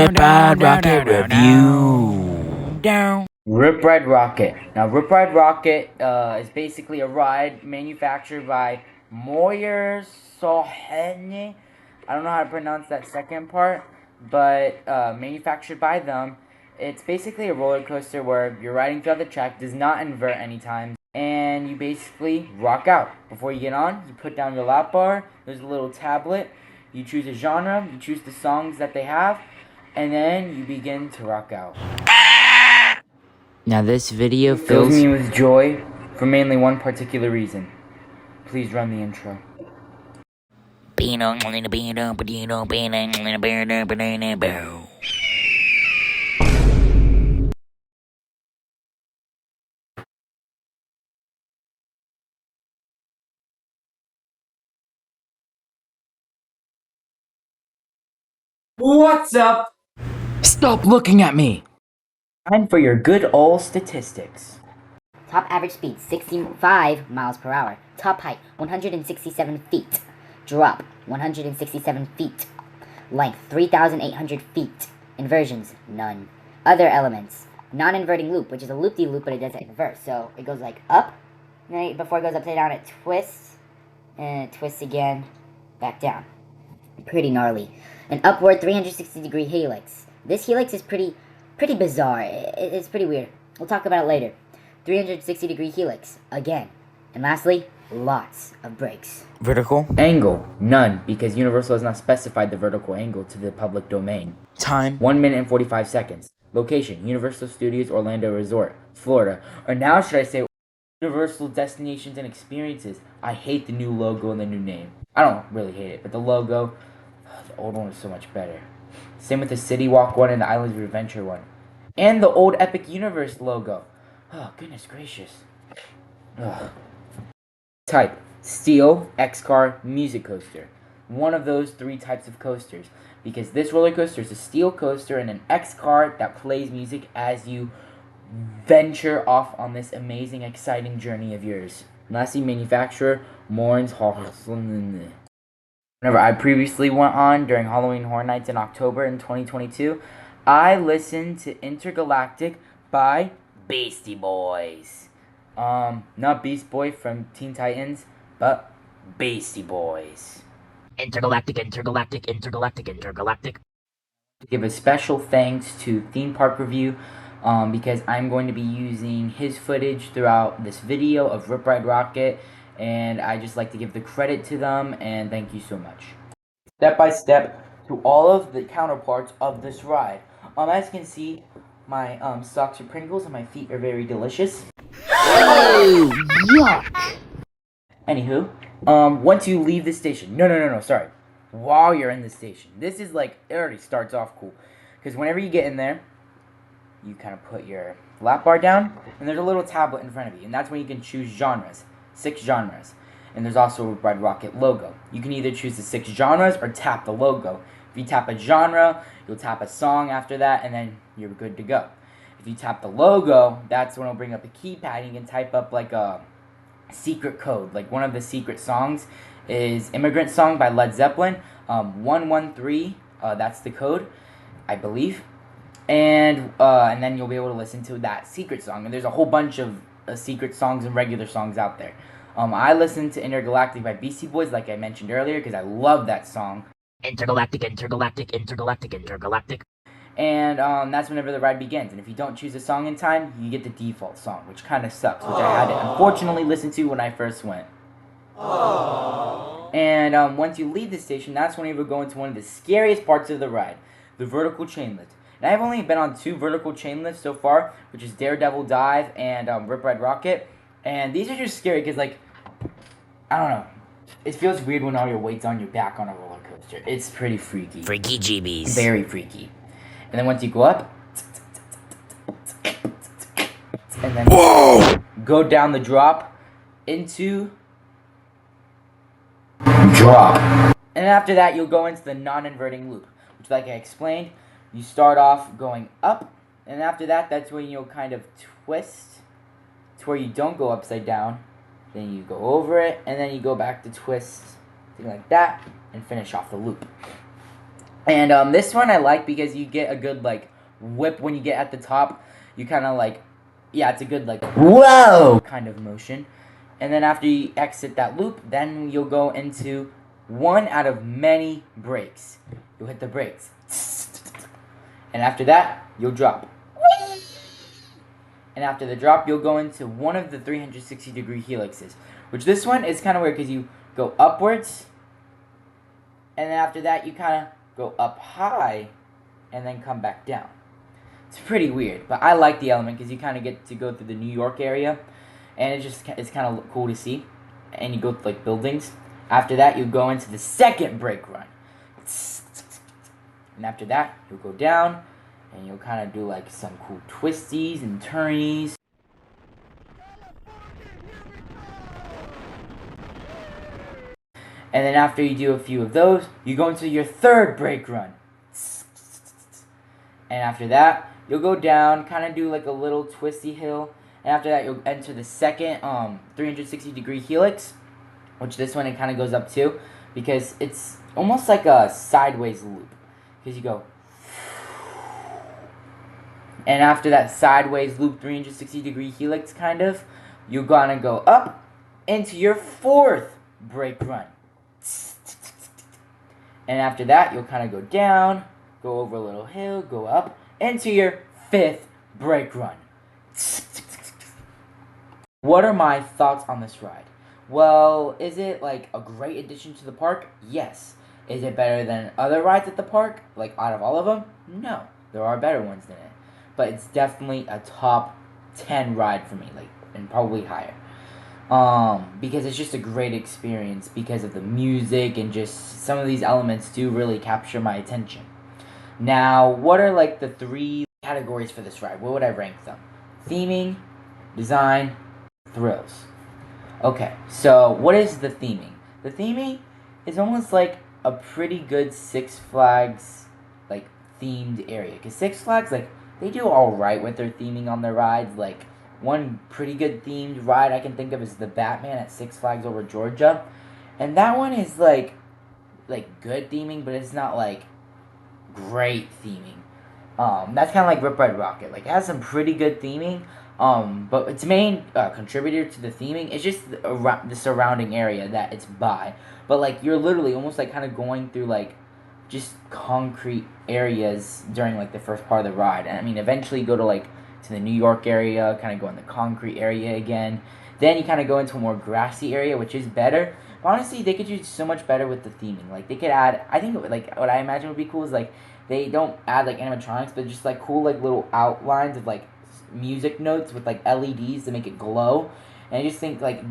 Rip Ride Rockit Review. Rip Ride Rockit. Now, Rip Ride Rockit is basically a ride manufactured by Moyer Sohene. I don't know how to pronounce that second part, but manufactured by them. It's basically a roller coaster where you're riding throughout the track, does not invert anytime, and you basically rock out. Before you get on, you put down your lap bar, there's a little tablet, you choose a genre, you choose the songs that they have, and then you begin to rock out. Now this video fills me with joy for mainly one particular reason. Please run the intro. What's up? Stop looking at me! Time for your good old statistics. Top average speed, 65 miles per hour. Top height, 167 feet. Drop, 167 feet. Length, 3,800 feet. Inversions, none. Other elements, non-inverting loop, which is a loop-de-loop, but it doesn't invert. So it goes like up, right? Before it goes upside down, it twists, and it twists again, back down. Pretty gnarly. An upward 360-degree helix. This helix is pretty bizarre. It's pretty weird. We'll talk about it later. 360-degree helix, again. And lastly, lots of brakes. Vertical angle, none, because Universal has not specified the vertical angle to the public domain. Time, 1 minute and 45 seconds. Location, Universal Studios Orlando Resort, Florida. Or now should I say Universal Destinations and Experiences. I hate the new logo and the new name. I don't really hate it, but the logo, the old one was so much better. Same with the City Walk one and the Islands of Adventure one. And the old Epic Universe logo. Oh, goodness gracious. Ugh. Type, steel, X-Car, music coaster. One of those three types of coasters. Because this roller coaster is a steel coaster and an X-Car that plays music as you venture off on this amazing, exciting journey of yours. Lastly, manufacturer, Morns Horsland. Whenever I previously went on during Halloween Horror Nights in October in 2022, I listened to Intergalactic by Beastie Boys. Not Beast Boy from Teen Titans, but Beastie Boys. Intergalactic. Give a special thanks to Theme Park Review, because I'm going to be using his footage throughout this video of Rip Ride Rockit, and I just like to give the credit to them, and thank you so much. Step by step to all of the counterparts of this ride. As you can see, my socks are Pringles and my feet are very delicious. Oh, yuck! Anywho, once you leave the station, no, sorry. While you're in the station, this is like, it already starts off cool. Because whenever you get in there, you kind of put your lap bar down, and there's a little tablet in front of you, and that's when you can choose genres, 6 genres. And there's also a Rip Ride Rockit logo. You can either choose the 6 genres or tap the logo. If you tap a genre, you'll tap a song after that, and then you're good to go. If you tap the logo, that's when it'll bring up a keypad, and you can type up like a secret code. Like one of the secret songs is Immigrant Song by Led Zeppelin, 113, that's the code, I believe. And then you'll be able to listen to that secret song. And there's a whole bunch of secret songs and regular songs out there. I listened to Intergalactic by Beastie Boys, like I mentioned earlier, because I love that song. Intergalactic. And that's whenever the ride begins. And if you don't choose a song in time, you get the default song, which kind of sucks, which I had to unfortunately listen to when I first went. And once you leave the station, that's when you will go into one of the scariest parts of the ride, the vertical chain lift. And I've only been on 2 vertical chain lifts so far, which is Daredevil Dive and Rip Ride Rockit. And these are just scary because, like, I don't know. It feels weird when all your weight's on your back on a roller coaster. It's pretty freaky. Freaky jeebies. Very freaky. And then once you go up, and then go down the drop into drop. And after that, you'll go into the non-inverting loop, which, like I explained, you start off going up, and after that, that's when you'll kind of twist to where you don't go upside down. Then you go over it, and then you go back to twist, something like that, and finish off the loop. And this one I like because you get a good like whip when you get at the top. You kind of like, yeah, it's a good like whoa kind of motion. And then after you exit that loop, then you'll go into one out of many breaks. You'll hit the brakes. And after that, you'll drop. And after the drop, you'll go into one of the 360-degree helixes. Which this one is kind of weird because you go upwards. And then after that, you kind of go up high and then come back down. It's pretty weird, but I like the element because you kind of get to go through the New York area. And it's kind of cool to see. And you go through like buildings. After that, you go into the second brake run. And after that, you'll go down, and you'll kind of do like some cool twisties and turnies. And then after you do a few of those, you go into your third brake run. And after that, you'll go down, kind of do like a little twisty hill. And after that, you'll enter the second 360-degree helix, which this one it kind of goes up to, because it's almost like a sideways loop. Because you go, and after that sideways loop 360-degree helix kind of, you're gonna go up into your fourth brake run. And after that, you'll kind of go down, go over a little hill, go up into your fifth brake run. What are my thoughts on this ride? Well, is it like a great addition to the park? Yes. Is it better than other rides at the park? Like out of all of them? No. There are better ones than it. But it's definitely a top 10 ride for me, like, and probably higher. Because it's just a great experience because of the music and just some of these elements do really capture my attention. Now, what are like the 3 categories for this ride? What would I rank them? Theming, design, thrills. Okay, so what is the theming? The theming is almost like a pretty good Six Flags like themed area. Because Six Flags, like, they do alright with their theming on their rides. Like, one pretty good themed ride I can think of is the Batman at Six Flags Over Georgia. And that one is like good theming, but it's not like great theming. That's kind of like Rip Ride Rockit. Like, it has some pretty good theming. But its main contributor to the theming is just the surrounding area that it's by. But like you're literally almost like kind of going through like just concrete areas during like the first part of the ride. And I mean, eventually you go to like to the New York area, kind of go in the concrete area again. Then you kind of go into a more grassy area, which is better. But honestly, they could do so much better with the theming. Like they could add, I think like what I imagine would be cool is like they don't add like animatronics, but just like cool like little outlines of like music notes with like LEDs to make it glow. And I just think like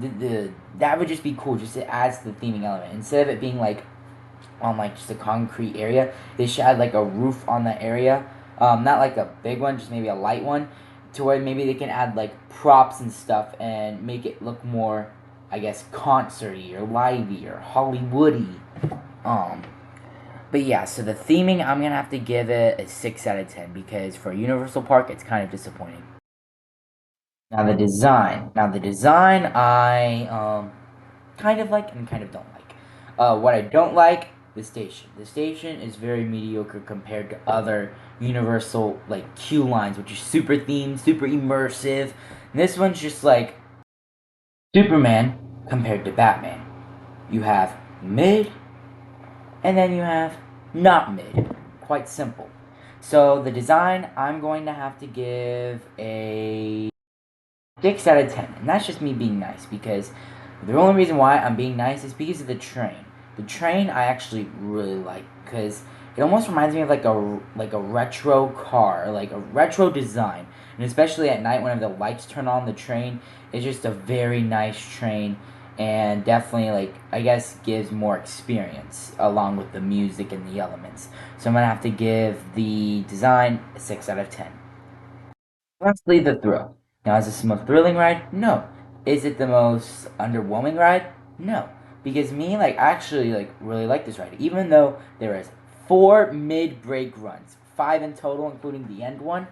that would just be cool. Just it adds to the theming element instead of it being like on like just a concrete area. They should add like a roof on that area. Not like a big one, just maybe a light one, to where maybe they can add like props and stuff and make it look more, I guess, concerty or livey or Hollywoody. But yeah, so the theming, I'm gonna have to give it a 6 out of 10 because for Universal Park, it's kind of disappointing. Now the design. I kind of like and kind of don't like. What I don't like, the station. The station is very mediocre compared to other Universal like queue lines, which is super themed, super immersive. And this one's just like Superman compared to Batman. You have mid, and then you have not mid. Quite simple. So the design, I'm going to have to give a 6 out of 10. And that's just me being nice, because the only reason why I'm being nice is because of the train. The train I actually really like, because it almost reminds me of like a retro car, like a retro design. And especially at night whenever the lights turn on the train, it's just a very nice train. And definitely, like, I guess gives more experience along with the music and the elements. So I'm going to have to give the design a 6 out of 10. Lastly, the thrill. Now, is this the most thrilling ride? No. Is it the most underwhelming ride? No. Because me, like, I actually, like, really like this ride. Even though there is 4 mid-break runs, 5 in total, including the end one.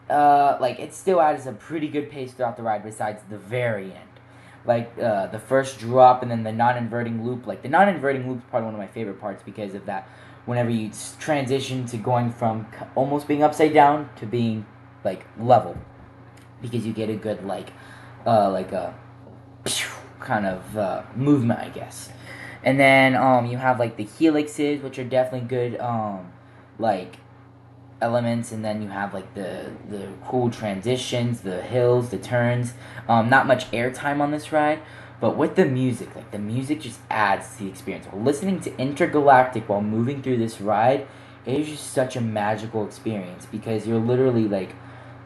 Like, it still adds a pretty good pace throughout the ride besides the very end. Like, the first drop and then the non-inverting loop. Like, the non-inverting loop is probably one of my favorite parts because of that whenever you transition to going from almost being upside down to being like level, because you get a good like a kind of movement, I guess. And then you have like the helixes, which are definitely good like elements, and then you have like the cool transitions, the hills, the turns. Not much airtime on this ride, but with the music, like the music just adds to the experience. Listening to Intergalactic while moving through this ride, it is just such a magical experience, because you're literally like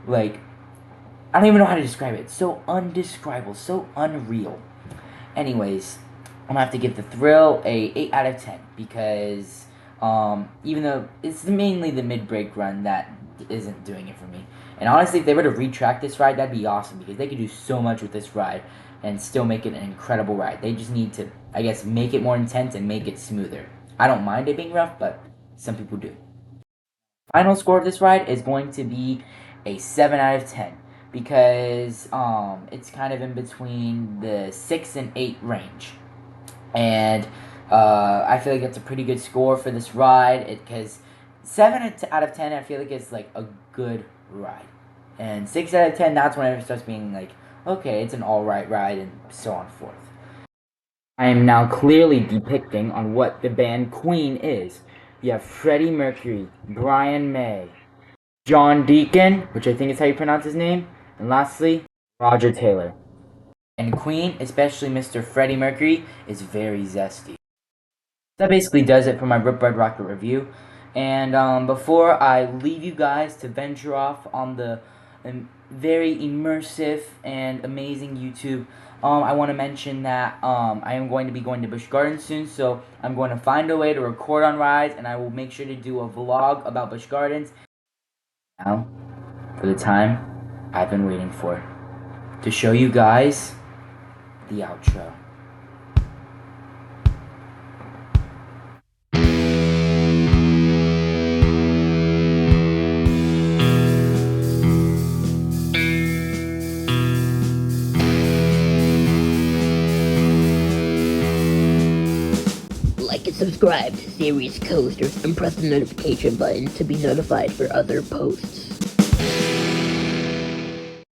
I don't even know how to describe it. It's so undescribable, so unreal. Anyways, I'm gonna have to give the thrill a 8 out of 10, because even though it's mainly the mid-break run that isn't doing it for me. And honestly, if they were to retrack this ride, that'd be awesome, because they could do so much with this ride and still make it an incredible ride. They just need to, I guess, make it more intense and make it smoother. I don't mind it being rough, but some people do. Final score of this ride is going to be a 7 out of 10, because it's kind of in between the 6 and 8 range. And I feel like that's a pretty good score for this ride, because 7 out of 10, I feel like it's like a good ride. And 6 out of 10, that's when it starts being like, okay, it's an alright ride, and so on and forth. I am now clearly depicting on what the band Queen is. You have Freddie Mercury, Brian May, John Deacon, which I think is how you pronounce his name, and lastly, Roger Taylor. And Queen, especially Mr. Freddie Mercury, is very zesty. That basically does it for my Rip Ride Rockit review. And before I leave you guys to venture off on the very immersive and amazing YouTube, I want to mention that I am going to be going to Busch Gardens soon, so I'm going to find a way to record on rides, and I will make sure to do a vlog about Busch Gardens. Now, for the time I've been waiting for, to show you guys the outro. Like and subscribe to Series Coasters and press the notification button to be notified for other posts.